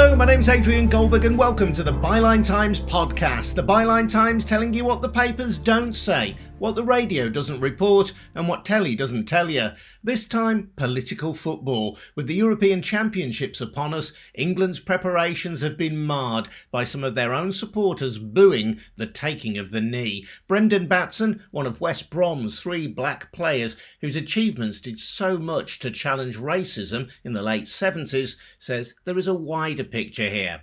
Hello, my name's Adrian Goldberg and welcome to the Byline Times podcast. The Byline Times telling you what the papers don't say, what the radio doesn't report and what telly doesn't tell you. This time, political football. With the European Championships upon us, England's preparations have been marred by some of their own supporters booing the taking of the knee. Brendon Batson, one of West Brom's 3 black players whose achievements did so much to challenge racism in the late 70s, says there is a wider picture here.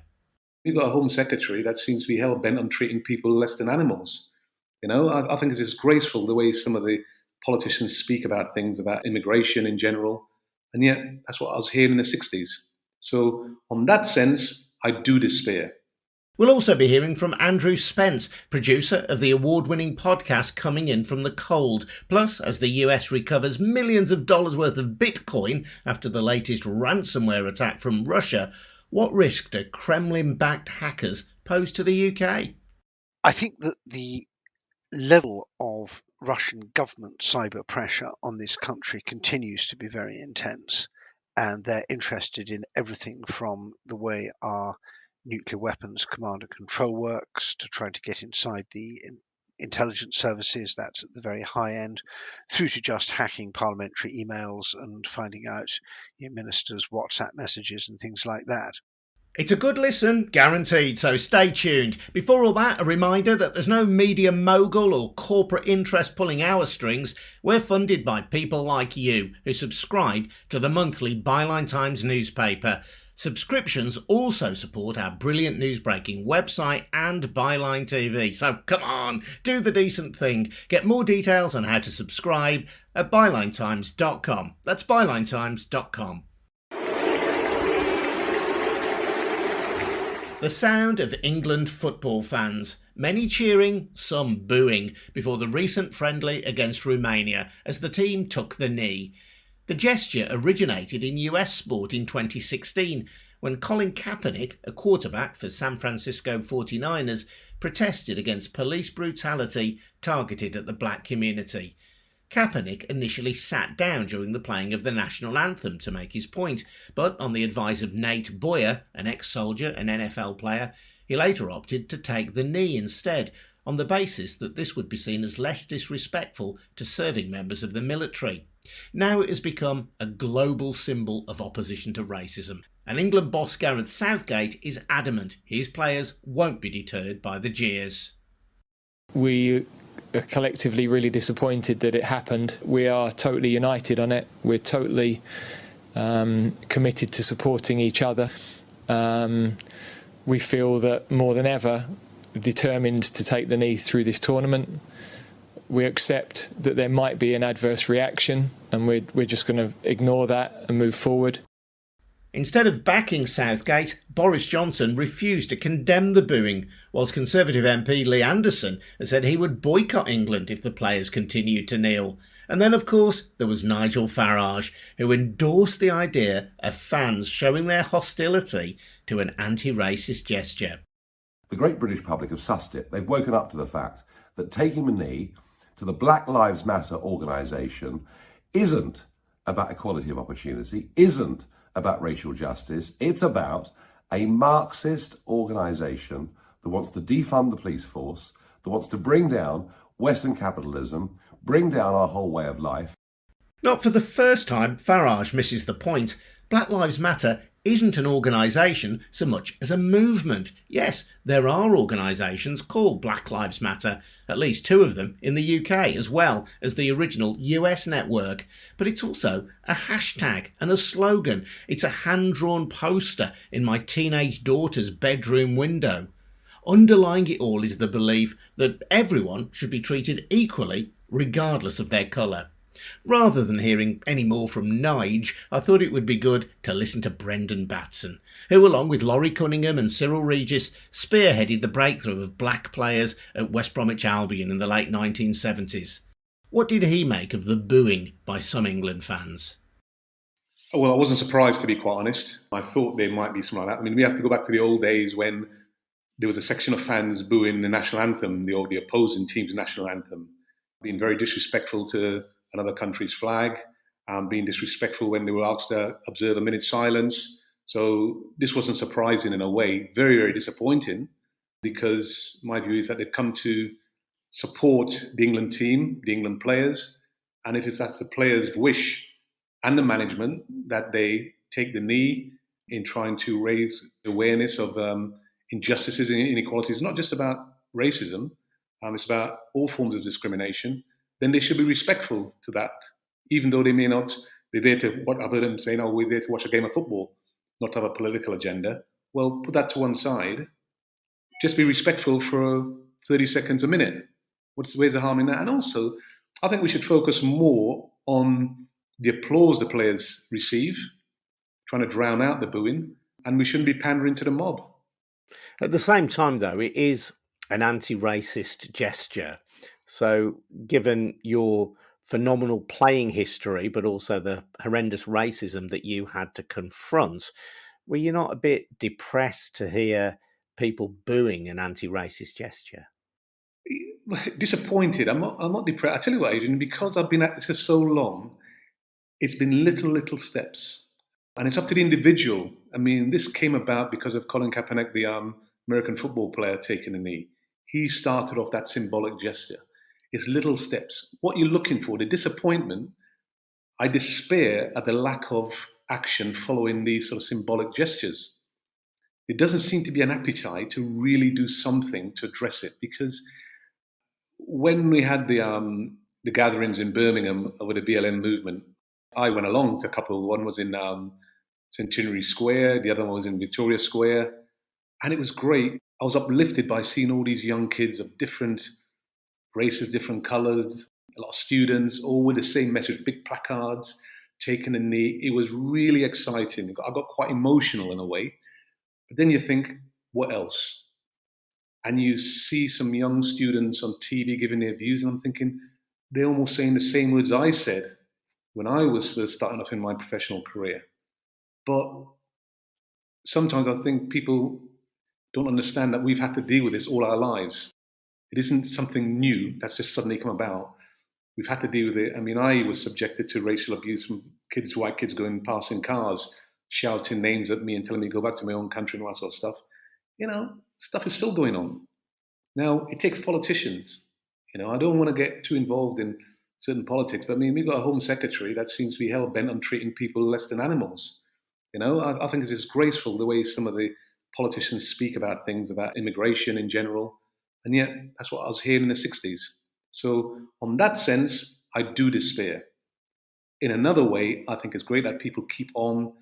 We've got a Home Secretary that seems to be hell-bent on treating people less than animals. You know, I think it's disgraceful the way some of the politicians speak about things, about immigration in general, and yet that's what I was hearing in the 60s. So on that sense, I do despair. We'll also be hearing from Andrew Spence, producer of the award-winning podcast Coming In From the Cold. Plus, as the US recovers millions of dollars worth of Bitcoin after the latest ransomware attack from Russia, what risk do Kremlin-backed hackers pose to the UK? I think that the level of Russian government cyber pressure on this country continues to be very intense, and they're interested in everything from the way our nuclear weapons command and control works to trying to get inside the intelligence services, that's at the very high end, through to just hacking parliamentary emails and finding out ministers' WhatsApp messages and things like that. It's a good listen, guaranteed, so stay tuned. Before all that, a reminder that there's no media mogul or corporate interest pulling our strings. We're funded by people like you who subscribe to the monthly Byline Times newspaper. Subscriptions also support our brilliant newsbreaking website and Byline TV. So come on, do the decent thing. Get more details on how to subscribe at bylinetimes.com. That's bylinetimes.com. The sound of England football fans, many cheering, some booing, before the recent friendly against Romania as the team took the knee. The gesture originated in US sport in 2016 when Colin Kaepernick, a quarterback for San Francisco 49ers, protested against police brutality targeted at the black community. Kaepernick initially sat down during the playing of the national anthem to make his point, but on the advice of Nate Boyer, an ex-soldier and NFL player, he later opted to take the knee instead, on the basis that this would be seen as less disrespectful to serving members of the military. Now it has become a global symbol of opposition to racism, and England boss Gareth Southgate is adamant his players won't be deterred by the jeers. We are collectively really disappointed that it happened. We are totally united on it. We're totally committed to supporting each other. We feel that more than ever, determined to take the knee through this tournament. We accept that there might be an adverse reaction, and we're just going to ignore that and move forward. Instead of backing Southgate, Boris Johnson refused to condemn the booing, whilst Conservative MP Lee Anderson has said he would boycott England if the players continued to kneel. And then, of course, there was Nigel Farage, who endorsed the idea of fans showing their hostility to an anti-racist gesture. The great British public have sussed it. They've woken up to the fact that taking the knee to the Black Lives Matter organisation isn't about equality of opportunity, isn't about racial justice. It's about a Marxist organisation that wants to defund the police force, that wants to bring down Western capitalism, bring down our whole way of life. Not for the first time, Farage misses the point. Black Lives Matter isn't an organisation so much as a movement. Yes, there are organisations called Black Lives Matter, at least 2 of them in the UK, as well as the original US network. But it's also a hashtag and a slogan. It's a hand-drawn poster in my teenage daughter's bedroom window. Underlying it all is the belief that everyone should be treated equally, regardless of their colour. Rather than hearing any more from Nige, I thought it would be good to listen to Brendon Batson, who, along with Laurie Cunningham and Cyril Regis, spearheaded the breakthrough of black players at West Bromwich Albion in the late 1970s. What did he make of the booing by some England fans? Well, I wasn't surprised, to be quite honest. I thought there might be something like that. I mean, we have to go back to the old days when there was a section of fans booing the national anthem, the opposing team's national anthem, being very disrespectful to another country's flag, being disrespectful when they were asked to observe a minute's silence. So this wasn't surprising in a way, very, very disappointing, because my view is that they've come to support the England team, the England players, and if that's the players' wish and the management that they take the knee in trying to raise awareness of injustices and inequalities, it's not just about racism, it's about all forms of discrimination, then they should be respectful to that, even though they may not be there to, what I've heard them saying, oh, we're there to watch a game of football, not to have a political agenda. Well, put that to one side. Just be respectful for 30 seconds a minute. Where's the harm in that? And also, I think we should focus more on the applause the players receive, trying to drown out the booing, and we shouldn't be pandering to the mob. At the same time, though, it is an anti-racist gesture. So given your phenomenal playing history, but also the horrendous racism that you had to confront, were you not a bit depressed to hear people booing an anti-racist gesture? Disappointed. I'm not depressed. I tell you what, Adrian, because I've been at this for so long, it's been little steps. And it's up to the individual. I mean, this came about because of Colin Kaepernick, the American football player, taking a knee. He started off that symbolic gesture. It's little steps. What you're looking for, the disappointment, I despair at the lack of action following these sort of symbolic gestures. There doesn't seem to be an appetite to really do something to address it, because when we had the gatherings in Birmingham over the BLM movement, I went along to a couple. One was in Centenary Square, the other one was in Victoria Square, and it was great. I was uplifted by seeing all these young kids of different races, different colours, a lot of students, all with the same message, big placards, taking a knee. It was really exciting. I got quite emotional in a way. But then you think, what else? And you see some young students on TV giving their views, and I'm thinking, they're almost saying the same words I said when I was first starting off in my professional career. But sometimes I think people don't understand that we've had to deal with this all our lives. It isn't something new that's just suddenly come about. We've had to deal with it. I mean, I was subjected to racial abuse from white kids going past in cars, shouting names at me and telling me to go back to my own country and all that sort of stuff. You know, stuff is still going on. Now, it takes politicians. You know, I don't want to get too involved in certain politics, but I mean, we've got a Home Secretary that seems to be hell-bent on treating people less than animals. You know, I think it's disgraceful the way some of the politicians speak about things, about immigration in general, and yet that's what I was hearing in the 60s. So on that sense, I do despair. In another way, I think it's great that people keep on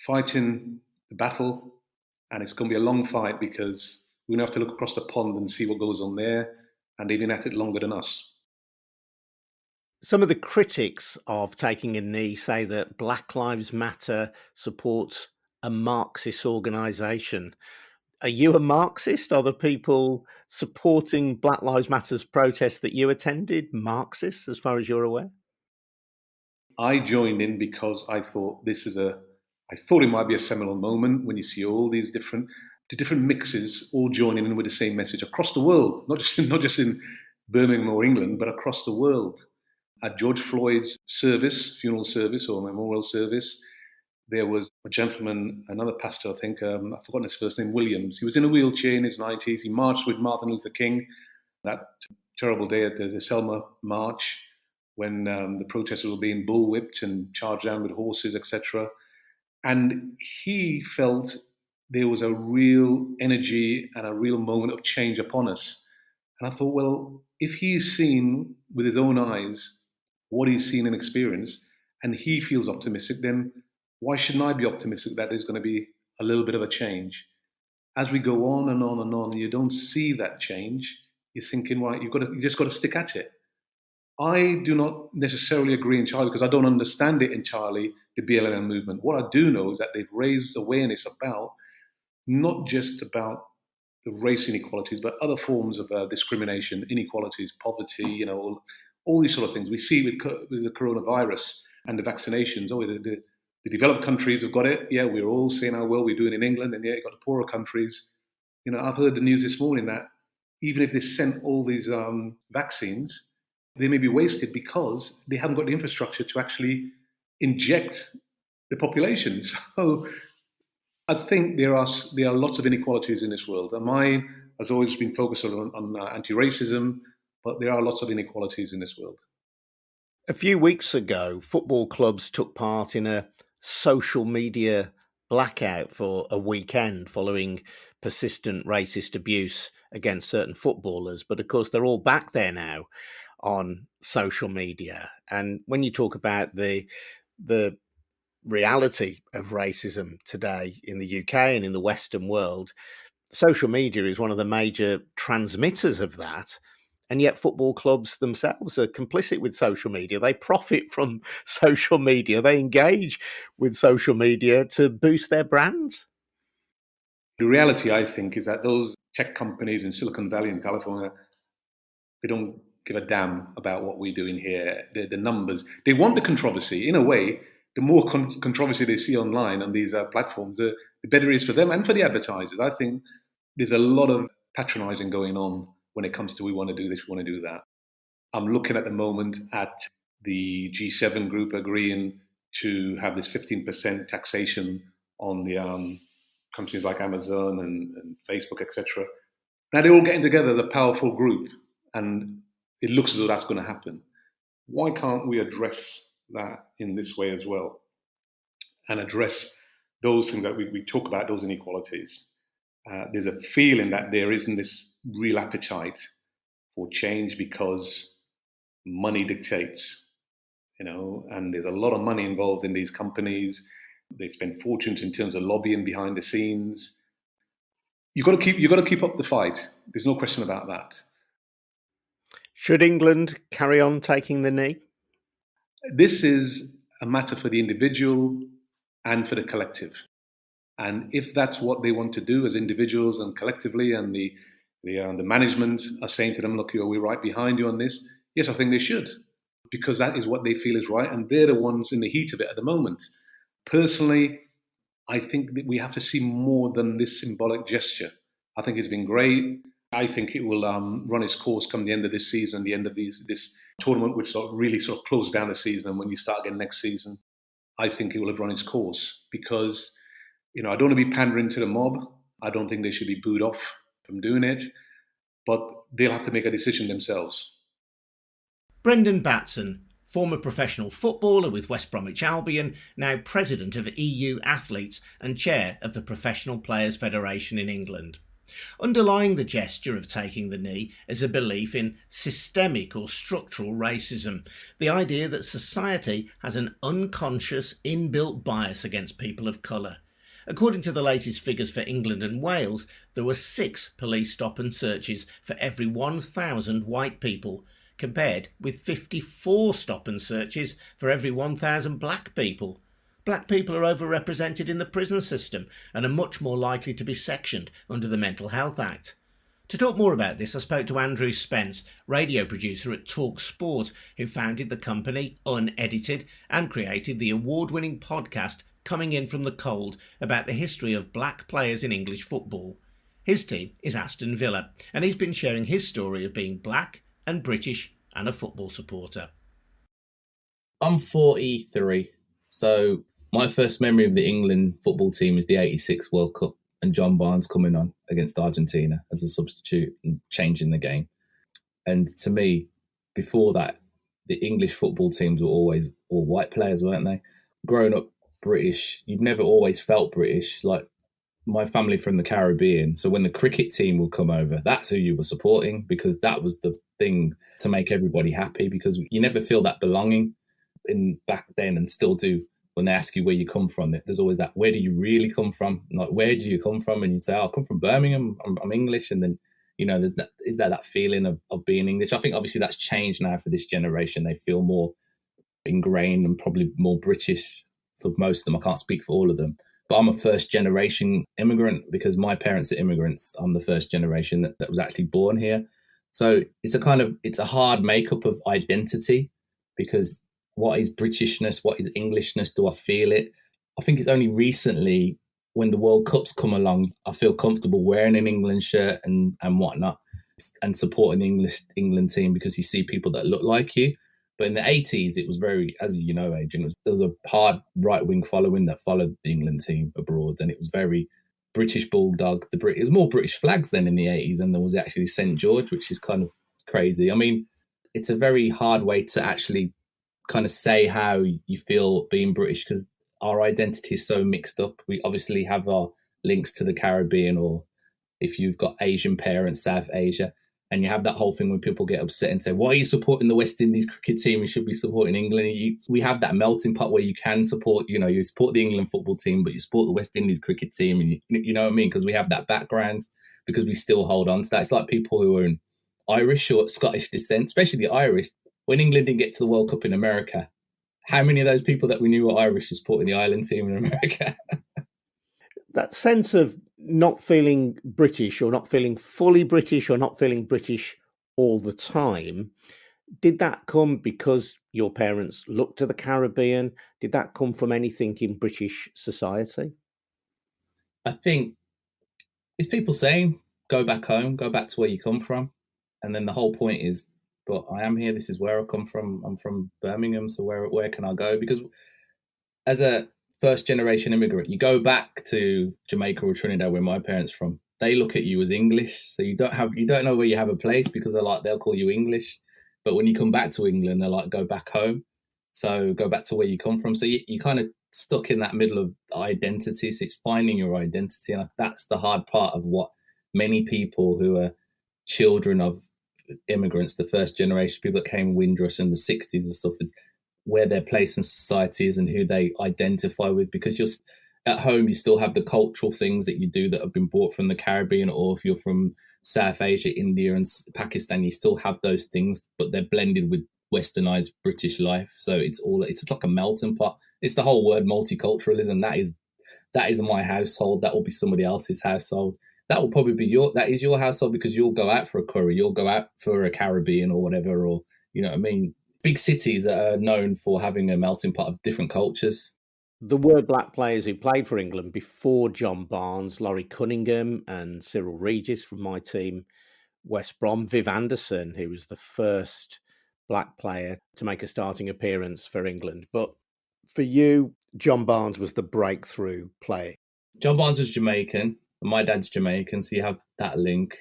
fighting the battle, and it's going to be a long fight because we're going to have to look across the pond and see what goes on there, and they've been at it longer than us. Some of the critics of taking a knee say that Black Lives Matter supports a Marxist organisation. Are you a Marxist? Are the people supporting Black Lives Matter's protest that you attended Marxists, as far as you're aware? I joined in because I thought I thought it might be a seminal moment when you see all these different mixes all joining in with the same message across the world, not just in Birmingham or England, but across the world. At George Floyd's funeral service or memorial service, there was a gentleman, another pastor, I think, I've forgotten his first name, Williams. He was in a wheelchair in his 90s. He marched with Martin Luther King that terrible day at the Selma March when the protesters were being bullwhipped and charged down with horses, etc. And he felt there was a real energy and a real moment of change upon us. And I thought, well, if he's seen with his own eyes what he's seen and experienced, and he feels optimistic, then why shouldn't I be optimistic that there's going to be a little bit of a change? As we go on and on and on, and you don't see that change, you're thinking, right, you just got to stick at it. I do not necessarily agree entirely because I don't understand it entirely, the BLM movement. What I do know is that they've raised awareness about not just about the race inequalities, but other forms of discrimination, inequalities, poverty, you know, all these sort of things. We see with the coronavirus and the vaccinations. Oh, the developed countries have got it. Yeah, we're all saying how well we're doing in England, and yeah, you've got the poorer countries. You know, I've heard the news this morning that even if they sent all these vaccines, they may be wasted because they haven't got the infrastructure to actually inject the population. So I think there are lots of inequalities in this world, and mine has always been focused on anti-racism, but there are lots of inequalities in this world. A few weeks ago, football clubs took part in a social media blackout for a weekend following persistent racist abuse against certain footballers. But of course, they're all back there now on social media. And when you talk about the reality of racism today in the UK and in the Western world, social media is one of the major transmitters of that. And yet football clubs themselves are complicit with social media. They profit from social media. They engage with social media to boost their brands. The reality, I think, is that those tech companies in Silicon Valley in California, they don't give a damn about what we're doing here. The numbers, they want the controversy. In a way, the more controversy they see online on these platforms, the better it is for them and for the advertisers. I think there's a lot of patronizing going on when it comes to we want to do this, we want to do that. I'm looking at the moment at the G7 group agreeing to have this 15% taxation on the companies like Amazon and Facebook, etc. Now they're all getting together as a powerful group, and it looks as though that's going to happen. Why can't we address that in this way as well, and address those things that we talk about, those inequalities? There's a feeling that there isn't this real appetite for change because money dictates, and there's a lot of money involved in these companies. They spend fortunes in terms of lobbying behind the scenes. You've got to keep up the fight. There's no question about that. Should England carry on taking the knee? This is a matter for the individual and for the collective. And if that's what they want to do as individuals and collectively, and the management are saying to them, look, we're right behind you on this, yes, I think they should, because that is what they feel is right, and they're the ones in the heat of it at the moment. Personally, I think that we have to see more than this symbolic gesture. I think it's been great. I think it will run its course come the end of this season, the end of this tournament, which really close down the season, and when you start again next season, I think it will have run its course, because I don't want to be pandering to the mob. I don't think they should be booed off from doing it, but they'll have to make a decision themselves. Brendon Batson, former professional footballer with West Bromwich Albion, now president of EU Athletes and chair of the Professional Players Federation in England. Underlying the gesture of taking the knee is a belief in systemic or structural racism, the idea that society has an unconscious, inbuilt bias against people of colour. According to the latest figures for England and Wales, there were 6 police stop and searches for every 1,000 white people, compared with 54 stop and searches for every 1,000 black people. Black people are overrepresented in the prison system and are much more likely to be sectioned under the Mental Health Act. To talk more about this, I spoke to Andrew Spence, radio producer at Talk Sport, who founded the company Unedited and created the award-winning podcast Coming In From the Cold about the history of black players in English football. His team is Aston Villa, and he's been sharing his story of being black and British and a football supporter. I'm 43, so my first memory of the England football team is the 86 World Cup and John Barnes coming on against Argentina as a substitute and changing the game. And to me, before that, the English football teams were always all white players, weren't they? Growing up British, you've never always felt British. Like, my family from the Caribbean, so when the cricket team would come over, that's who you were supporting, because that was the thing to make everybody happy, because you never feel that belonging in back then, and still do when they ask you where you come from. There's always that, where do you really come from? Like, where do you come from? And you'd say, I come from Birmingham, I'm English. And then, there's that feeling of being English. I think obviously that's changed now for this generation. They feel more ingrained and probably more British for most of them. I can't speak for all of them. But I'm a first generation immigrant because my parents are immigrants. I'm the first generation that was actually born here. So it's a hard makeup of identity, because what is Britishness? What is Englishness? Do I feel it? I think it's only recently, when the World Cup's come along, I feel comfortable wearing an England shirt and whatnot, and supporting the England team, because you see people that look like you. But in the 80s, it was very, as you know, Adrian, there was a hard right-wing following that followed the England team abroad, and it was very British Bulldog. It was more British flags then in the 80s, and there was actually St. George, which is kind of crazy. I mean, it's a very hard way to actually kind of say how you feel being British, because our identity is so mixed up. We obviously have our links to the Caribbean, or if you've got Asian parents, South Asia, and you have that whole thing when people get upset and say, why are you supporting the West Indies cricket team? You should be supporting England. We have that melting pot where you can support, you support the England football team, but you support the West Indies cricket team. And you know what I mean? Because we have that background, because we still hold on to that. It's like people who are in Irish or Scottish descent, especially the Irish. When England didn't get to the World Cup in America, how many of those people that we knew were Irish were supporting the island team in America? That sense of not feeling British, or not feeling fully British, or not feeling British all the time, did that come because your parents looked to the Caribbean? Did that come from anything in British society? I think it's people saying, go back home, go back to where you come from. And then the whole point is, but I am here, this is where I come from. I'm from Birmingham, so where can I go? Because as a first generation immigrant, you go back to Jamaica or Trinidad, where my parents from, they look at you as English, so you don't know where you have a place, because they'll call you English. But when you come back to England, they're like, go back home, so go back to where you come from. So you kind of stuck in that middle of identity. So it's finding your identity, and that's the hard part of what many people who are children of immigrants, the first generation, people that came Windrush in the 60s and stuff, is where their place in society is and who they identify with. Because you're at home, you still have the cultural things that you do that have been brought from the Caribbean, or if you're from South Asia, India and Pakistan, you still have those things, but they're blended with westernized British life. So it's just like a melting pot. It's the whole word multiculturalism. That is my household. That will be somebody else's household. That will probably be that is your household, because you'll go out for a curry, you'll go out for a Caribbean or whatever, or you know what I mean. Big cities are known for having a melting pot of different cultures. There were black players who played for England before John Barnes, Laurie Cunningham and Cyril Regis from my team, West Brom, Viv Anderson, who was the first black player to make a starting appearance for England. But for you, John Barnes was the breakthrough player. John Barnes was Jamaican, and my dad's Jamaican, so you have that link.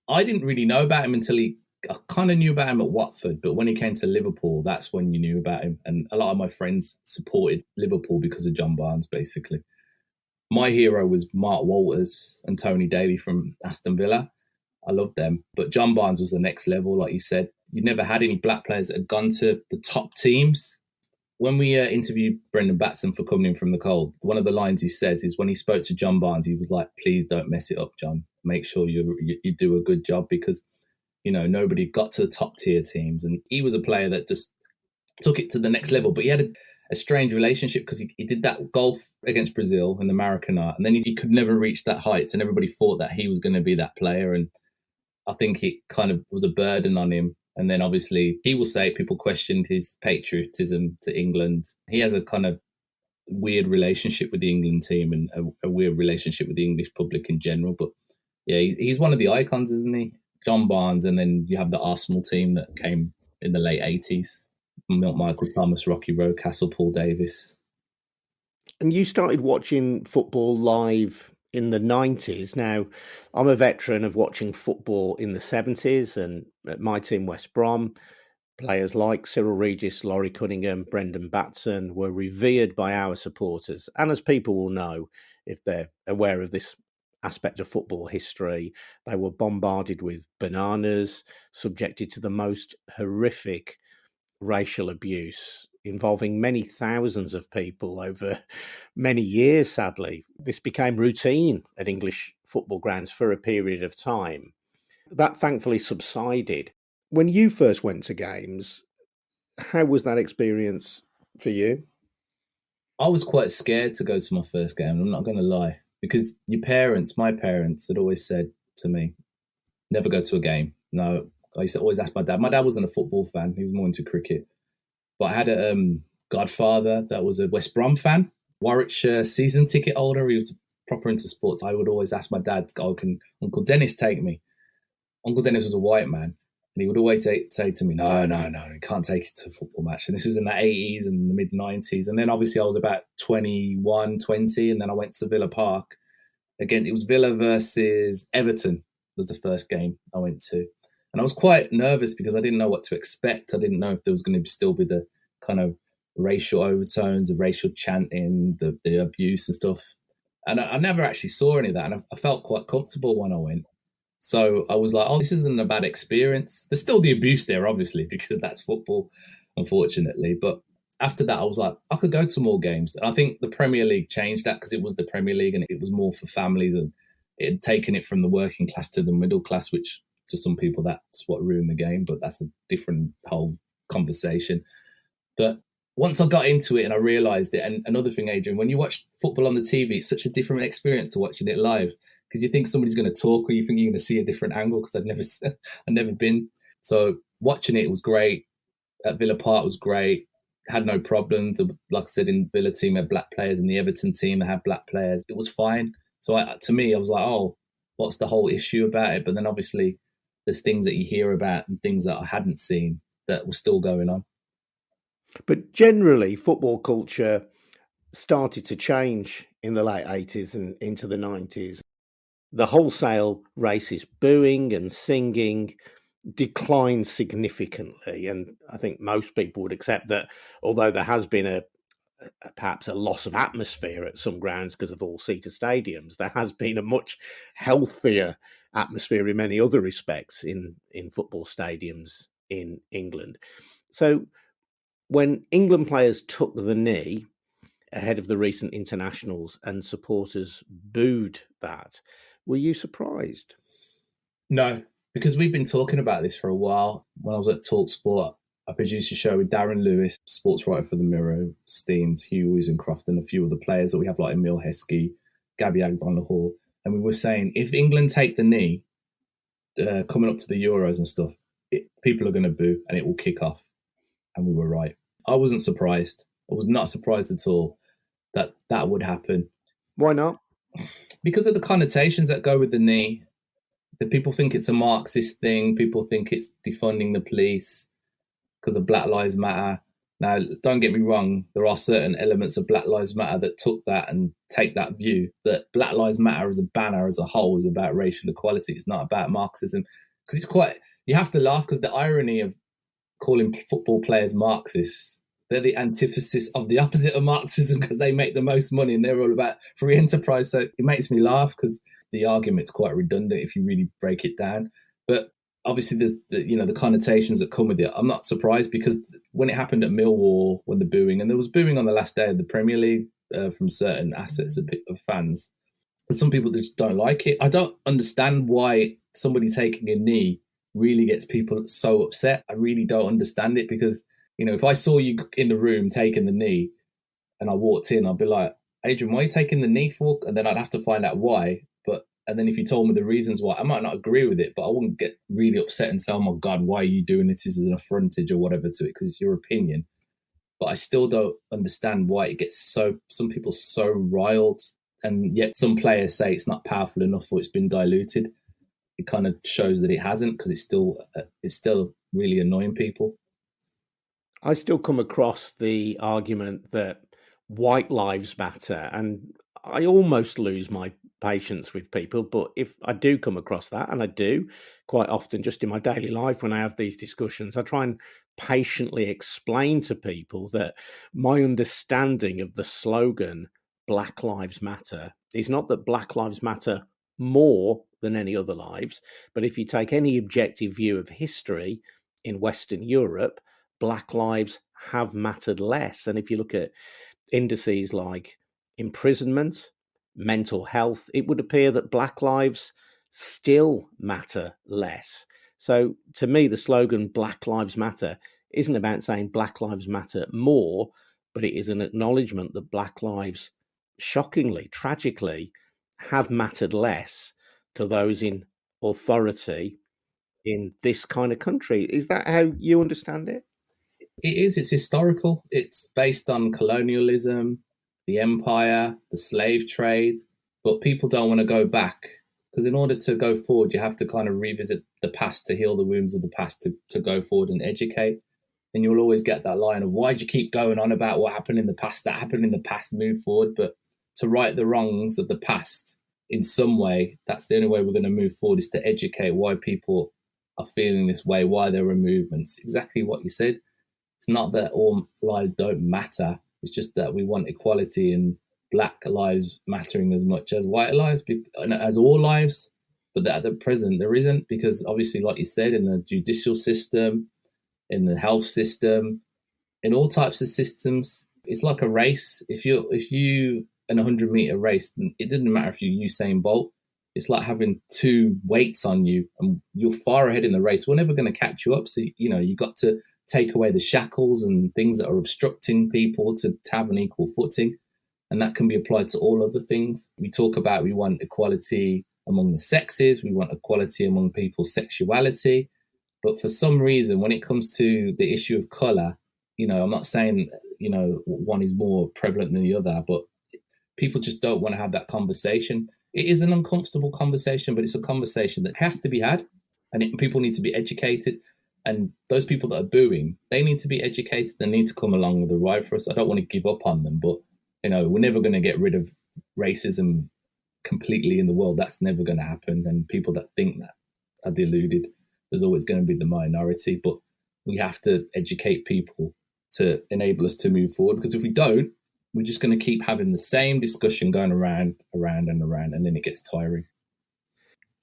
I didn't really know about him until I kind of knew about him at Watford, but when he came to Liverpool, that's when you knew about him. And a lot of my friends supported Liverpool because of John Barnes, basically. My hero was Mark Walters and Tony Daly from Aston Villa. I loved them. But John Barnes was the next level, like you said. You never had any black players that had gone to the top teams. When we interviewed Brendon Batson for Coming In From The Cold, one of the lines he says is when he spoke to John Barnes, he was like, please don't mess it up, John. Make sure you do a good job, because nobody got to the top tier teams. And he was a player that just took it to the next level. But he had a strange relationship, because he did that golf against Brazil in the Maracanã, and then he could never reach that heights, and everybody thought that he was going to be that player. And I think it kind of was a burden on him. And then obviously he will say people questioned his patriotism to England. He has a kind of weird relationship with the England team, and a weird relationship with the English public in general. But yeah, he's one of the icons, isn't he? John Barnes, and then you have the Arsenal team that came in the late 80s. Michael Thomas, Rocky Rocastle, Paul Davis. And you started watching football live in the 90s. Now, I'm a veteran of watching football in the 70s, and at my team, West Brom, players like Cyril Regis, Laurie Cunningham, Brendon Batson were revered by our supporters. And as people will know, if they're aware of this aspect of football history, they were bombarded with bananas, subjected to the most horrific racial abuse involving many thousands of people over many years, sadly. This became routine at English football grounds for a period of time. That thankfully subsided. When you first went to games, how was that experience for you? I was quite scared to go to my first game, I'm not going to lie, because my parents had always said to me, never go to a game. No, I used to always ask my dad. My dad wasn't a football fan. He was more into cricket. But I had a godfather that was a West Brom fan, Warwickshire season ticket holder. He was proper into sports. I would always ask my dad, can Uncle Dennis take me? Uncle Dennis was a white man. And he would always say to me, no, you can't take it to a football match. And this was in the 80s and the mid-90s. And then obviously I was about 21, 20, and then I went to Villa Park. Again, it was Villa versus Everton was the first game I went to. And I was quite nervous because I didn't know what to expect. I didn't know if there was going to still be the kind of racial overtones, the racial chanting, the abuse and stuff. And I never actually saw any of that. And I felt quite comfortable when I went. So I was like, oh, this isn't a bad experience. There's still the abuse there, obviously, because that's football, unfortunately. But after that, I was like, I could go to more games. And I think the Premier League changed that because it was the Premier League and it was more for families, and it had taken it from the working class to the middle class, which to some people, that's what ruined the game. But that's a different whole conversation. But once I got into it and I realised it, and another thing, Adrian, when you watch football on the TV, it's such a different experience to watching it live. Because you think somebody's going to talk, or you think you're going to see a different angle. Because I'd never been. So watching it was great. At Villa Park was great. Had no problem. Like I said, in Villa team had black players, and the Everton team had black players. It was fine. So to me, I was like, oh, what's the whole issue about it? But then obviously, there's things that you hear about and things that I hadn't seen that were still going on. But generally, football culture started to change in the late 80s and into the 90s. The wholesale racist booing and singing declined significantly. And I think most people would accept that, although there has been perhaps a loss of atmosphere at some grounds because of all-seater stadiums, there has been a much healthier atmosphere in many other respects in football stadiums in England. So when England players took the knee ahead of the recent internationals and supporters booed that, were you surprised? No, because we've been talking about this for a while. When I was at TalkSport, I produced a show with Darren Lewis, sports writer for The Mirror, esteemed Hugh Wisencroft, and a few other players that we have, like Emil Heskey, Gabby Agbonlahor. And we were saying, if England take the knee, coming up to the Euros and stuff, people are going to boo and it will kick off. And we were right. I wasn't surprised. I was not surprised at all that that would happen. Why not? Because of the connotations that go with the knee. That people think it's a Marxist thing. People think it's defunding the police because of Black Lives Matter. Now, don't get me wrong. There are certain elements of Black Lives Matter that took that and take that view that Black Lives Matter as a banner as a whole is about racial equality. It's not about Marxism. Because you have to laugh because the irony of calling football players Marxists, they're the antithesis of the opposite of Marxism because they make the most money and they're all about free enterprise. So it makes me laugh because the argument's quite redundant if you really break it down. But obviously there's the connotations that come with it. I'm not surprised because when it happened at Millwall, when the booing, and there was booing on the last day of the Premier League from certain assets of fans, and some people just don't like it. I don't understand why somebody taking a knee really gets people so upset. I really don't understand it because, if I saw you in the room taking the knee and I walked in, I'd be like, Adrian, why are you taking the knee for? And then I'd have to find out why. And then if you told me the reasons why, I might not agree with it, but I wouldn't get really upset and say, oh my God, why are you doing this? This is an affrontage or whatever to it because it's your opinion. But I still don't understand why it gets some people so riled. And yet some players say it's not powerful enough or it's been diluted. It kind of shows that it hasn't because it's still really annoying people. I still come across the argument that white lives matter, and I almost lose my patience with people. But if I do come across that, and I do quite often just in my daily life when I have these discussions, I try and patiently explain to people that my understanding of the slogan Black Lives Matter is not that Black Lives Matter more than any other lives, but if you take any objective view of history in Western Europe, Black lives have mattered less. And if you look at indices like imprisonment, mental health, it would appear that Black lives still matter less. So to me, the slogan Black Lives Matter isn't about saying Black Lives Matter more, but it is an acknowledgement that Black lives, shockingly, tragically, have mattered less to those in authority in this kind of country. Is that how you understand it? It is. It's historical. It's based on colonialism, the empire, the slave trade. But people don't want to go back Because in order to go forward, you have to kind of revisit the past to heal the wounds of the past to go forward and educate. And you'll always get that line of, why'd you keep going on about what happened in the past? That happened in the past, move forward. But to right the wrongs of the past in some way, that's the only way we're going to move forward, is to educate why people are feeling this way, why there are movements. Exactly what you said. It's not that all lives don't matter. It's just that we want equality and black lives mattering as much as white lives, as all lives. But that at the present, there isn't, because obviously, like you said, in the judicial system, in the health system, in all types of systems, it's like a race. If you in a 100-meter race, it doesn't matter if you're Usain Bolt. It's like having two weights on you, and you're far ahead in the race. We're never going to catch you up. So you got to take away the shackles and things that are obstructing people to have an equal footing, and that can be applied to all other things. We talk about we want equality among the sexes, we want equality among people's sexuality. But for some reason, when it comes to the issue of colour, I'm not saying, one is more prevalent than the other, but people just don't want to have that conversation. It is an uncomfortable conversation, but it's a conversation that has to be had, and people need to be educated. And those people that are booing, they need to be educated. They need to come along with the ride for us. I don't want to give up on them, but, we're never going to get rid of racism completely in the world. That's never going to happen. And people that think that are deluded. There's always going to be the minority, but we have to educate people to enable us to move forward. Because if we don't, we're just going to keep having the same discussion going around, and then it gets tiring.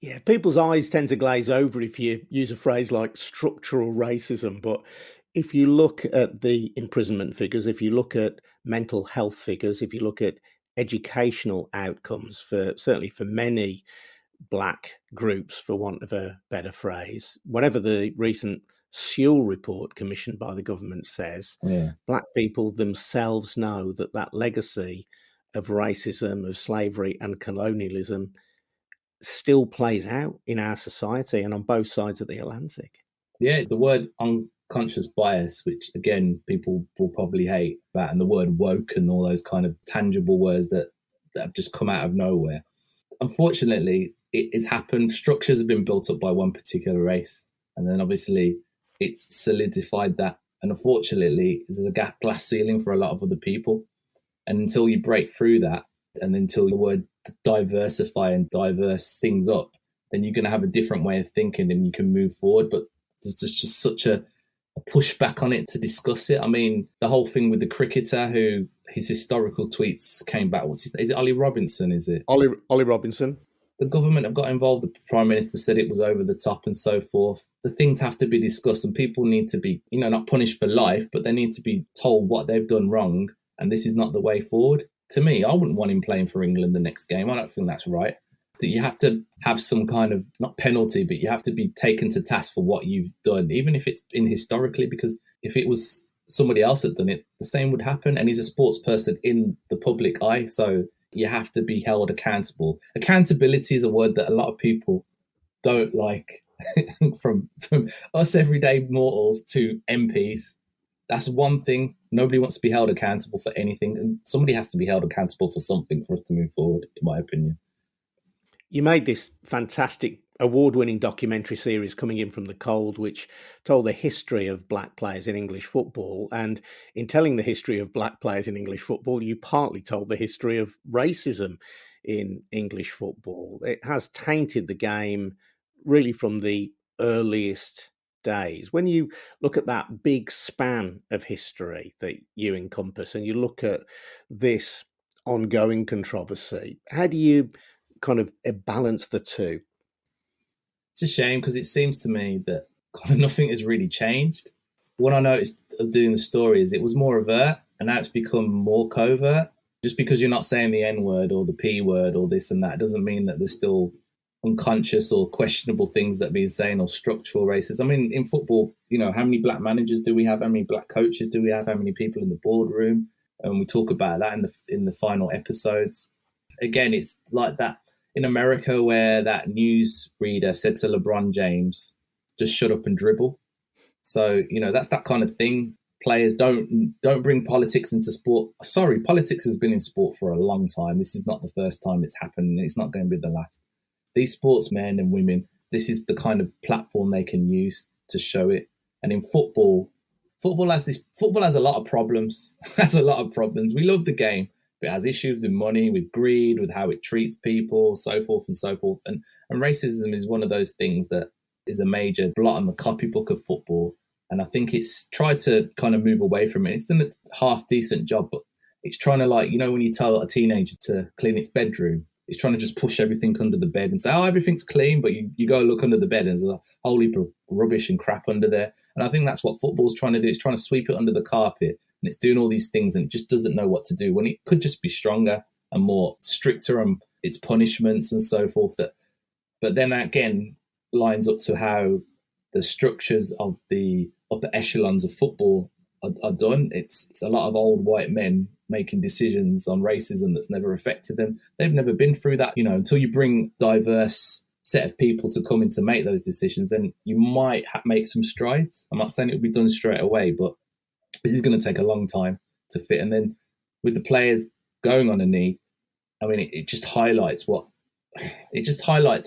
Yeah, people's eyes tend to glaze over if you use a phrase like structural racism. But if you look at the imprisonment figures, if you look at mental health figures, if you look at educational outcomes certainly for many black groups, for want of a better phrase, whatever the recent Sewell report commissioned by the government says, black people themselves know that legacy of racism, of slavery and colonialism still plays out in our society and on both sides of the Atlantic. Yeah, the word unconscious bias, which again people will probably hate about, and the word woke and all those kind of tangible words that have just come out of nowhere. Unfortunately, it's happened. Structures have been built up by one particular race, and then obviously it's solidified that. And unfortunately, there's a glass ceiling for a lot of other people. And until you break through that, and until the word diversify and diverse things up, then you're going to have a different way of thinking and you can move forward. But there's just such a pushback on it to discuss it. I mean, the whole thing with the cricketer who his historical tweets came back. What's his name? Is it Ollie Robinson? Is it Ollie Robinson? The government have got involved. The Prime Minister said it was over the top and so forth. The things have to be discussed, and people need to be, not punished for life, but they need to be told what they've done wrong. And this is not the way forward. To me, I wouldn't want him playing for England the next game. I don't think that's right. So you have to have some kind of, not penalty, but you have to be taken to task for what you've done, even if it's been historically, because if it was somebody else that done it, the same would happen. And he's a sports person in the public eye, so you have to be held accountable. Accountability is a word that a lot of people don't like, from us everyday mortals to MPs. That's one thing. Nobody wants to be held accountable for anything, and somebody has to be held accountable for something for us to move forward, in my opinion. You made this fantastic award-winning documentary series, Coming In From the Cold, which told the history of black players in English football. And in telling the history of black players in English football, you partly told the history of racism in English football. It has tainted the game really from the earliest days. When you look at that big span of history that you encompass and you look at this ongoing controversy, how do you kind of balance the two? It's a shame, because it seems to me that kind of nothing has really changed. What I noticed of doing the story is it was more overt, and now it's become more covert. Just because you're not saying the N word or the P word or this and that doesn't mean that there's still unconscious or questionable things that are being saying, or structural racism. I mean, in football, how many black managers do we have? How many black coaches do we have? How many people in the boardroom? And we talk about that in the final episodes. Again, it's like that in America, where that news reader said to LeBron James, just shut up and dribble. So, that's that kind of thing. Players don't bring politics into sport. Sorry, politics has been in sport for a long time. This is not the first time it's happened, and it's not going to be the last. these sportsmen and women, this is the kind of platform they can use to show it. And in football has a lot of problems. Has a lot of problems. We love the game, but it has issues with money, with greed, with how it treats people, so forth and so forth. And racism is one of those things that is a major blot on the copybook of football. And I think it's tried to kind of move away from it. It's done a half decent job, but it's trying to, like, you know, when you tell a teenager to clean its bedroom, it's trying to just push everything under the bed and say, oh, everything's clean, but you go look under the bed and there's a whole heap of rubbish and crap under there. And I think that's what football's trying to do. It's trying to sweep it under the carpet, and it's doing all these things and it just doesn't know what to do, when it could just be stronger and more stricter on its punishments and so forth. But then again, lines up to how the structures of the upper echelons of football are done. It's a lot of old white men making decisions on racism that's never affected them. They've never been through that. You know, until you bring diverse set of people to come in to make those decisions, then you might make some strides. I'm not saying it will be done straight away, but this is going to take a long time to fit. And then with the players going on a knee, I mean, it just highlights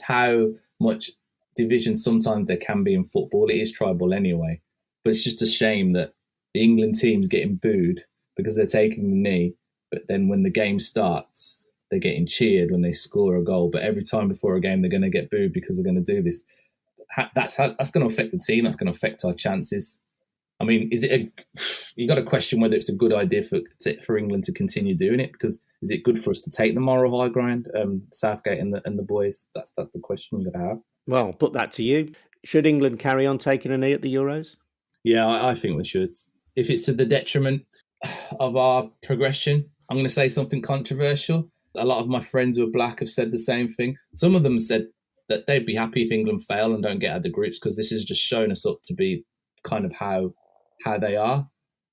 how much division sometimes there can be in football. It is tribal anyway, but it's just a shame that the England team's getting booed because they're taking the knee, but then when the game starts, they're getting cheered when they score a goal. But every time before a game, they're going to get booed because they're going to do this. That's going to affect the team. That's going to affect our chances. I mean, you got to question whether it's a good idea for England to continue doing it, because is it good for us to take the moral high ground, Southgate and the boys? That's the question you got to have. Well, I'll put that to you. Should England carry on taking a knee at the Euros? Yeah, I think we should. If it's to the detriment of our progression, I'm going to say something controversial. A lot of my friends who are black have said the same thing. Some of them said that they'd be happy if England fail and don't get out of the groups, because this has just shown us up to be kind of how they are.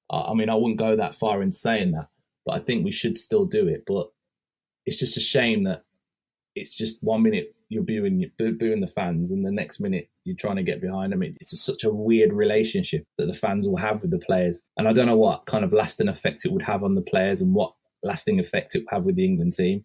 I mean, I wouldn't go that far in saying that, but I think we should still do it. But it's just a shame that it's just 1 minute you're booing the fans, and the next minute you're trying to get behind them. It's such a weird relationship that the fans will have with the players. And I don't know what kind of lasting effect it would have on the players and what lasting effect it would have with the England team.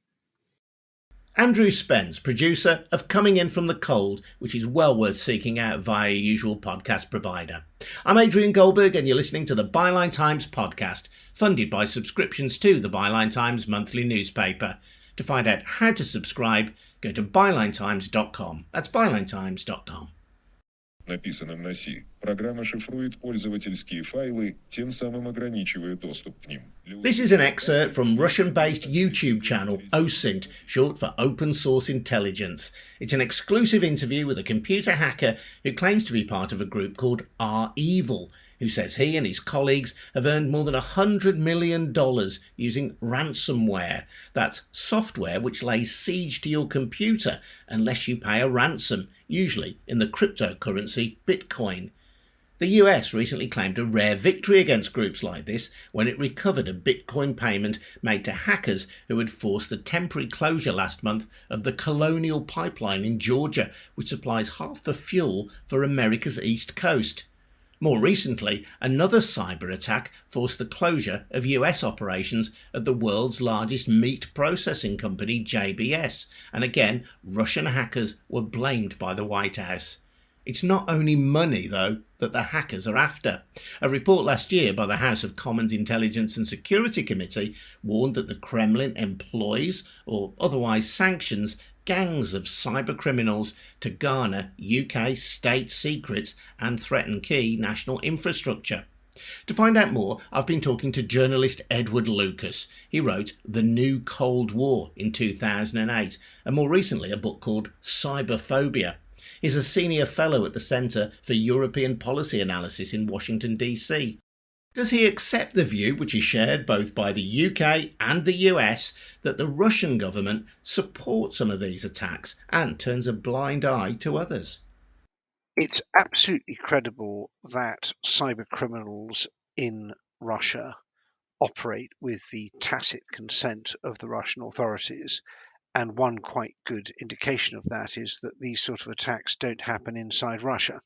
Andrew Spence, producer of Coming In From the Cold, which is well worth seeking out via your usual podcast provider. I'm Adrian Goldberg, and you're listening to the Byline Times podcast, funded by subscriptions to the Byline Times monthly newspaper. To find out how to subscribe, go to bylinetimes.com. That's bylinetimes.com. Написанным на C. Программа шифрует пользовательские файлы, тем самым ограничивая доступ к ним. This is an excerpt from Russian-based YouTube channel OSINT, short for Open Source Intelligence. It's an exclusive interview with a computer hacker who claims to be part of a group called R-Evil, who says he and his colleagues have earned more than $100 million using ransomware. That's software which lays siege to your computer unless you pay a ransom, usually in the cryptocurrency Bitcoin. The US recently claimed a rare victory against groups like this when it recovered a Bitcoin payment made to hackers who had forced the temporary closure last month of the Colonial Pipeline in Georgia, which supplies half the fuel for America's East Coast. More recently, another cyber attack forced the closure of US operations at the world's largest meat processing company, JBS, and again, Russian hackers were blamed by the White House. It's not only money, though, that the hackers are after. A report last year by the House of Commons Intelligence and Security Committee warned that the Kremlin employs or otherwise sanctions gangs of cybercriminals to garner UK state secrets and threaten key national infrastructure. To find out more, I've been talking to journalist Edward Lucas. He wrote The New Cold War in 2008, and more recently a book called Cyberphobia. He's a senior fellow at the Centre for European Policy Analysis in Washington, D.C. Does he accept the view, which is shared both by the UK and the US, that the Russian government supports some of these attacks and turns a blind eye to others? It's absolutely credible that cyber criminals in Russia operate with the tacit consent of the Russian authorities. And one quite good indication of that is that these sort of attacks don't happen inside Russia.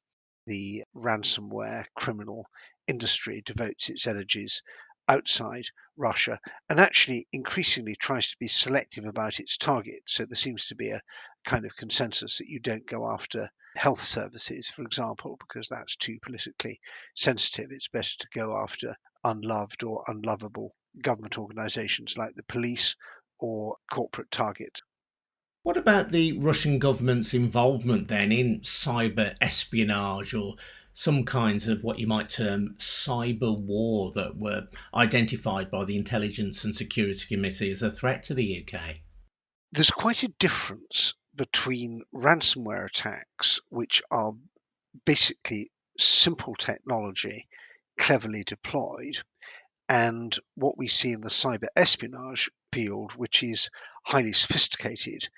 The ransomware criminal industry devotes its energies outside Russia, and actually increasingly tries to be selective about its targets. So there seems to be a kind of consensus that you don't go after health services, for example, because that's too politically sensitive. It's better to go after unloved or unlovable government organisations like the police or corporate targets. What about the Russian government's involvement then in cyber espionage or some kinds of what you might term cyber war that were identified by the Intelligence and Security Committee as a threat to the UK? There's quite a difference between ransomware attacks, which are basically simple technology cleverly deployed, and what we see in the cyber espionage field, which is highly sophisticated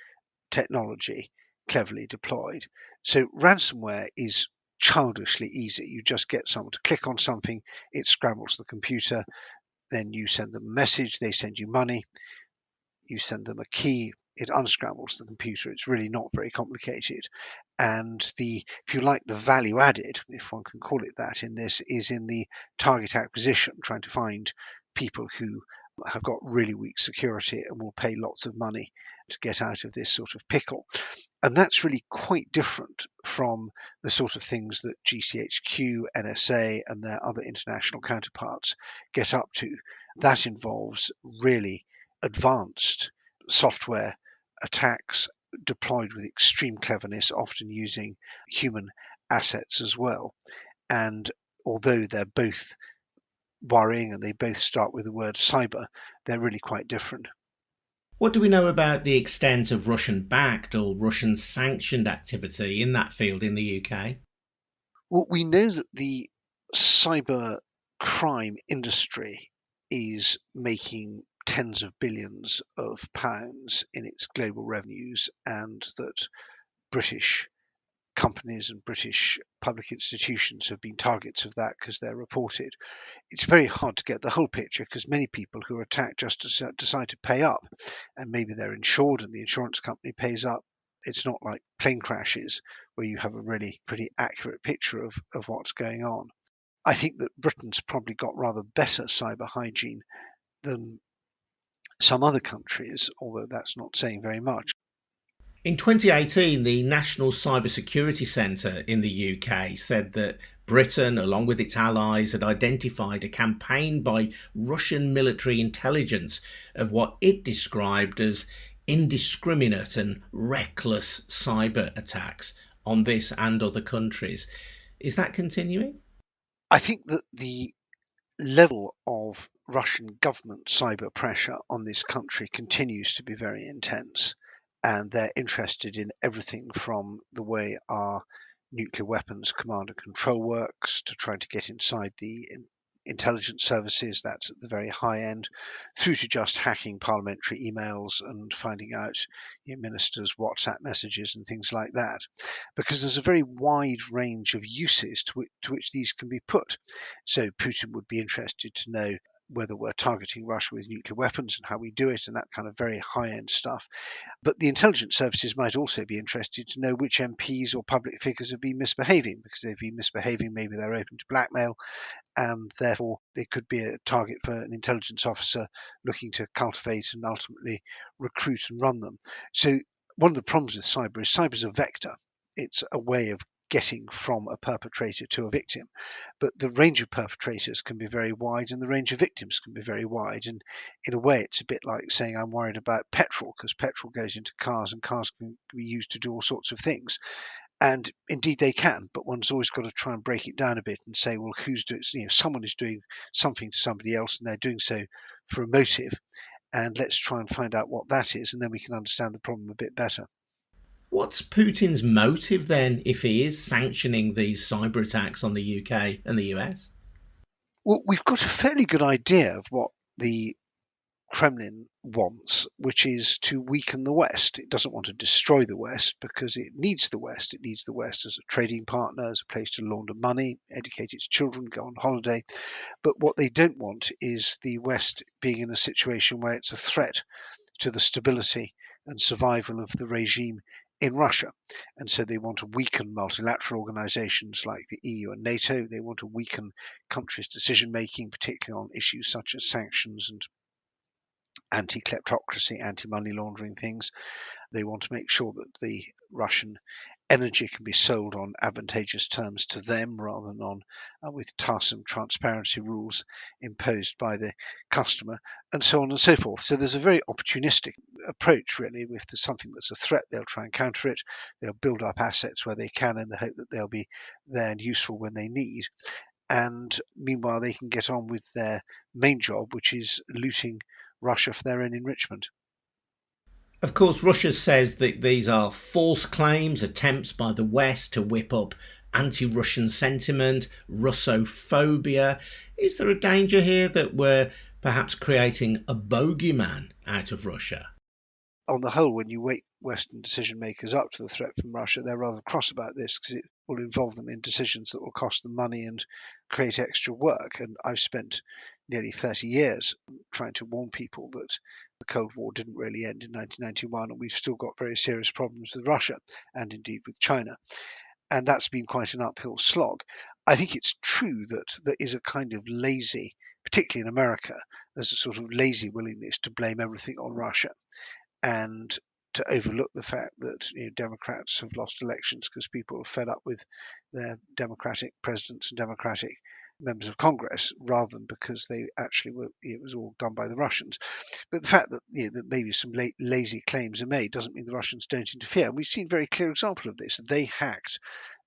technology cleverly deployed. So ransomware is childishly easy. You just get someone to click on something, it scrambles the computer, then you send them a message, they send you money, you send them a key, it unscrambles the computer. It's really not very complicated. And if you like, the value added, if one can call it that, in this is in the target acquisition, trying to find people who have got really weak security and will pay lots of money to get out of this sort of pickle. And that's really quite different from the sort of things that GCHQ, NSA, and their other international counterparts get up to. That involves really advanced software attacks deployed with extreme cleverness, often using human assets as well. And although they're both worrying and they both start with the word cyber, they're really quite different. What do we know about the extent of Russian-backed or Russian-sanctioned activity in that field in the UK? Well, we know that the cyber crime industry is making tens of billions of pounds in its global revenues, and that British companies and British public institutions have been targets of that because they're reported. It's very hard to get the whole picture because many people who are attacked just decide to pay up, and maybe they're insured and the insurance company pays up. It's not like plane crashes where you have a really pretty accurate picture of what's going on. I think that Britain's probably got rather better cyber hygiene than some other countries, although that's not saying very much. In 2018, the National Cybersecurity Centre in the UK said that Britain, along with its allies, had identified a campaign by Russian military intelligence of what it described as indiscriminate and reckless cyber attacks on this and other countries. Is that continuing? I think that the level of Russian government cyber pressure on this country continues to be very intense, and they're interested in everything from the way our nuclear weapons command and control works to trying to get inside the intelligence services, that's at the very high end, through to just hacking parliamentary emails and finding out ministers' WhatsApp messages and things like that, because there's a very wide range of uses to which these can be put. So Putin would be interested to know whether we're targeting Russia with nuclear weapons and how we do it and that kind of very high-end stuff. But the intelligence services might also be interested to know which MPs or public figures have been misbehaving, because they've been misbehaving, maybe they're open to blackmail, and therefore they could be a target for an intelligence officer looking to cultivate and ultimately recruit and run them. So one of the problems with cyber is a vector. It's a way of getting from a perpetrator to a victim, but the range of perpetrators can be very wide and the range of victims can be very wide, and in a way it's a bit like saying I'm worried about petrol, because petrol goes into cars and cars can be used to do all sorts of things, and indeed they can, but one's always got to try and break it down a bit and say, well, who's doing, someone is doing something to somebody else and they're doing so for a motive, and let's try and find out what that is, and then we can understand the problem a bit better. What's Putin's motive then if he is sanctioning these cyber attacks on the UK and the US? Well, we've got a fairly good idea of what the Kremlin wants, which is to weaken the West. It doesn't want to destroy the West because it needs the West. It needs the West as a trading partner, as a place to launder money, educate its children, go on holiday. But what they don't want is the West being in a situation where it's a threat to the stability and survival of the regime in Russia. And so they want to weaken multilateral organizations like the EU and NATO. They want to weaken countries' decision-making, particularly on issues such as sanctions and anti-kleptocracy, anti-money laundering things. They want to make sure that the Russian energy can be sold on advantageous terms to them rather than on with tiresome transparency rules imposed by the customer, and so on and so forth. So there's a very opportunistic approach, really. If there's something that's a threat, they'll try and counter it. They'll build up assets where they can in the hope that they'll be there and useful when they need. And meanwhile, they can get on with their main job, which is looting Russia for their own enrichment. Of course, Russia says that these are false claims, attempts by the West to whip up anti-Russian sentiment, Russophobia. Is there a danger here that we're perhaps creating a bogeyman out of Russia? On the whole, when you wake Western decision makers up to the threat from Russia, they're rather cross about this because it will involve them in decisions that will cost them money and create extra work. And I've spent nearly 30 years trying to warn people that the Cold War didn't really end in 1991, and we've still got very serious problems with Russia and indeed with China. And that's been quite an uphill slog. I think it's true that there is a kind of lazy, particularly in America, there's a sort of lazy willingness to blame everything on Russia and to overlook the fact that Democrats have lost elections because people are fed up with their Democratic presidents and Democratic members of Congress rather than because they actually were, it was all done by the Russians. But the fact that that maybe some lazy claims are made doesn't mean the Russians don't interfere. And we've seen a very clear example of this. They hacked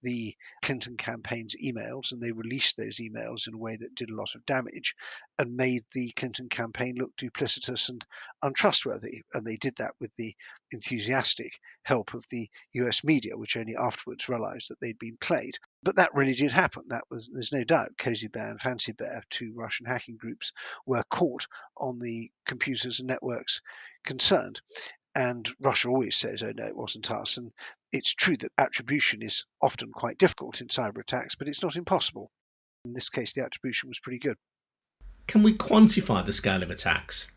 the Clinton campaign's emails, and they released those emails in a way that did a lot of damage and made the Clinton campaign look duplicitous and untrustworthy. And they did that with the enthusiastic help of the US media, which only afterwards realized that they'd been played. But that really did happen. There's no doubt, Cozy Bear and Fancy Bear, two Russian hacking groups, were caught on the computers and networks concerned. And Russia always says, oh no, it wasn't us. And it's true that attribution is often quite difficult in cyber attacks, but it's not impossible. In this case, the attribution was pretty good. Can we quantify the scale of attacks?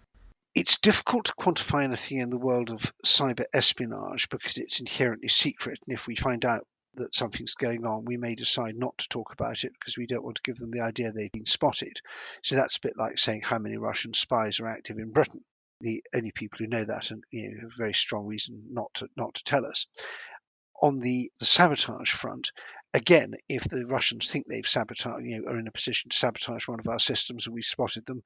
It's difficult to quantify anything in the world of cyber espionage because it's inherently secret. And if we find out that something's going on, we may decide not to talk about it because we don't want to give them the idea they've been spotted. So that's a bit like saying how many Russian spies are active in Britain. The only people who know that and have a very strong reason not to tell us. On the sabotage front, again, if the Russians think they've sabotaged, are in a position to sabotage one of our systems and we've spotted them,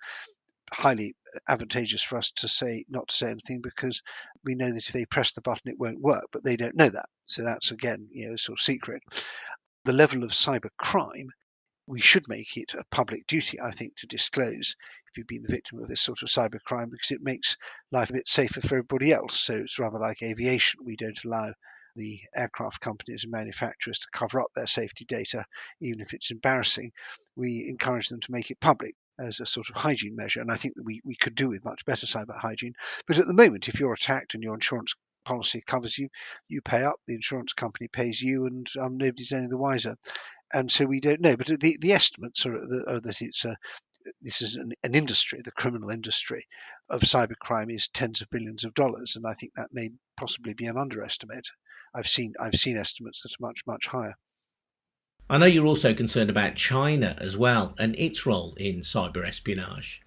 highly advantageous for us to say not to say anything because we know that if they press the button it won't work, but they don't know that. So that's again, sort of secret. The level of cyber crime, we should make it a public duty, I think, to disclose if you've been the victim of this sort of cyber crime because it makes life a bit safer for everybody else. So it's rather like aviation. We don't allow the aircraft companies and manufacturers to cover up their safety data, even if it's embarrassing. We encourage them to make it public as a sort of hygiene measure. And I think that we could do with much better cyber hygiene. But at the moment, if you're attacked and your insurance policy covers you, you pay up, the insurance company pays you, and nobody's any the wiser. And so we don't know. But the estimates are that this is an industry, the criminal industry of cybercrime is tens of billions of dollars, and I think that may possibly be an underestimate. I've seen estimates that are much, much higher. I know you're also concerned about China as well and its role in cyber espionage.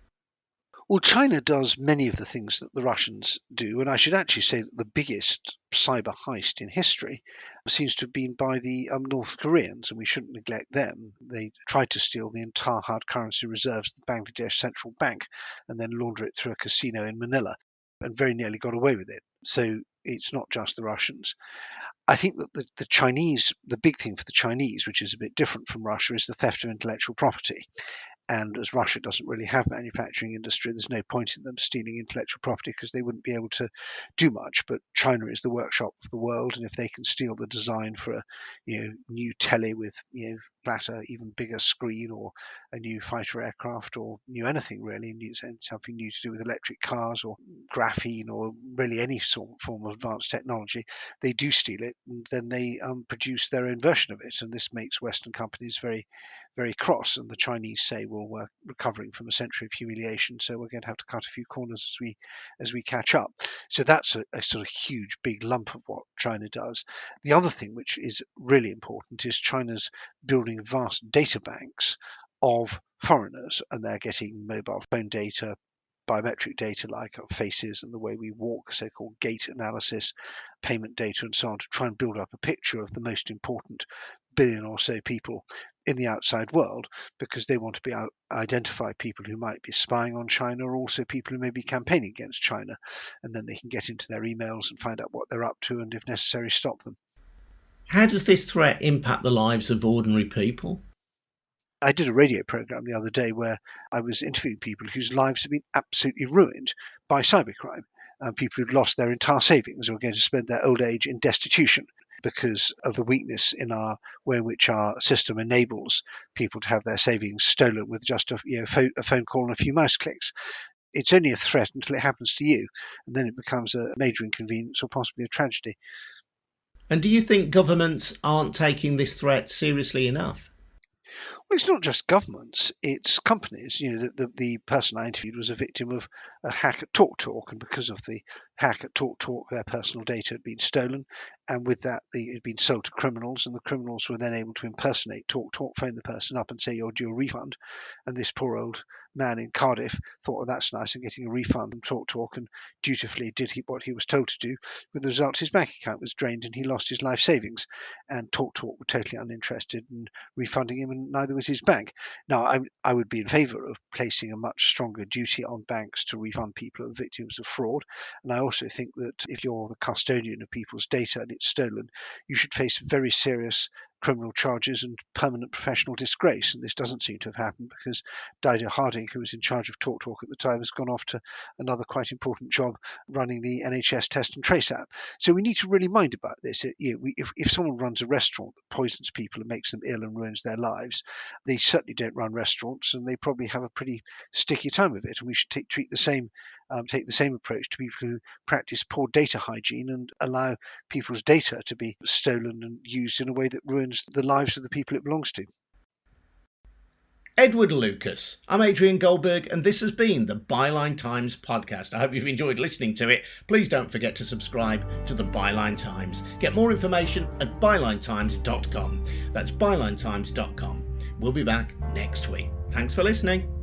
Well, China does many of the things that the Russians do, and I should actually say that the biggest cyber heist in history seems to have been by the North Koreans, and we shouldn't neglect them. They tried to steal the entire hard currency reserves of the Bangladesh Central Bank and then launder it through a casino in Manila, and very nearly got away with it. So it's not just the Russians. I think that the Chinese, the big thing for the Chinese, which is a bit different from Russia, is the theft of intellectual property. And as Russia doesn't really have a manufacturing industry, there's no point in them stealing intellectual property because they wouldn't be able to do much. But China is the workshop of the world, and if they can steal the design for a new telly with flatter, even bigger screen, or a new fighter aircraft, or anything really, something new to do with electric cars or graphene, or really any form of advanced technology, they do steal it, and then they produce their own version of it. And this makes Western companies very, very cross. And the Chinese say, well, well, we're recovering from a century of humiliation, so we're going to have to cut a few corners as we catch up. So that's a sort of huge, big lump of what China does. The other thing which is really important is China's building vast data banks of foreigners, and they're getting mobile phone data, biometric data like our faces and the way we walk, so-called gait analysis, payment data and so on, to try and build up a picture of the most important billion or so people in the outside world, because they want to be identify people who might be spying on China, or also people who may be campaigning against China, and then they can get into their emails and find out what they're up to and, if necessary, stop them. How does this threat impact the lives of ordinary people? I did a radio program the other day where I was interviewing people whose lives have been absolutely ruined by cybercrime, people who'd lost their entire savings or are going to spend their old age in destitution because of the weakness in our way in which our system enables people to have their savings stolen with just a phone call and a few mouse clicks. It's only a threat until it happens to you, and then it becomes a major inconvenience or possibly a tragedy. And do you think governments aren't taking this threat seriously enough? Well, it's not just governments, it's companies. The person I interviewed was a victim of a hack at TalkTalk, and because of the hack at TalkTalk, their personal data had been stolen, and with that, it had been sold to criminals, and the criminals were then able to impersonate TalkTalk, phone the person up and say, "You're due a refund." And this poor old man in Cardiff thought, "Oh, that's nice, I'm getting a refund from TalkTalk," and dutifully did what he was told to do. With the result, his bank account was drained and he lost his life savings, and TalkTalk were totally uninterested in refunding him, and neither was his bank. Now, I would be in favour of placing a much stronger duty on banks to refund people who are victims of fraud, and I also think that if you're the custodian of people's data and it's stolen, you should face very serious criminal charges and permanent professional disgrace. And this doesn't seem to have happened because Dido Harding, who was in charge of TalkTalk at the time, has gone off to another quite important job running the NHS Test and Trace app. So we need to really mind about this. If someone runs a restaurant that poisons people and makes them ill and ruins their lives, they certainly don't run restaurants, and they probably have a pretty sticky time of it. And we should take the same approach to people who practice poor data hygiene and allow people's data to be stolen and used in a way that ruins the lives of the people it belongs to. Edward Lucas. I'm Adrian Goldberg, and this has been the Byline Times podcast. I hope you've enjoyed listening to it. Please don't forget to subscribe to the Byline Times. Get more information at bylinetimes.com. That's bylinetimes.com. We'll be back next week. Thanks for listening.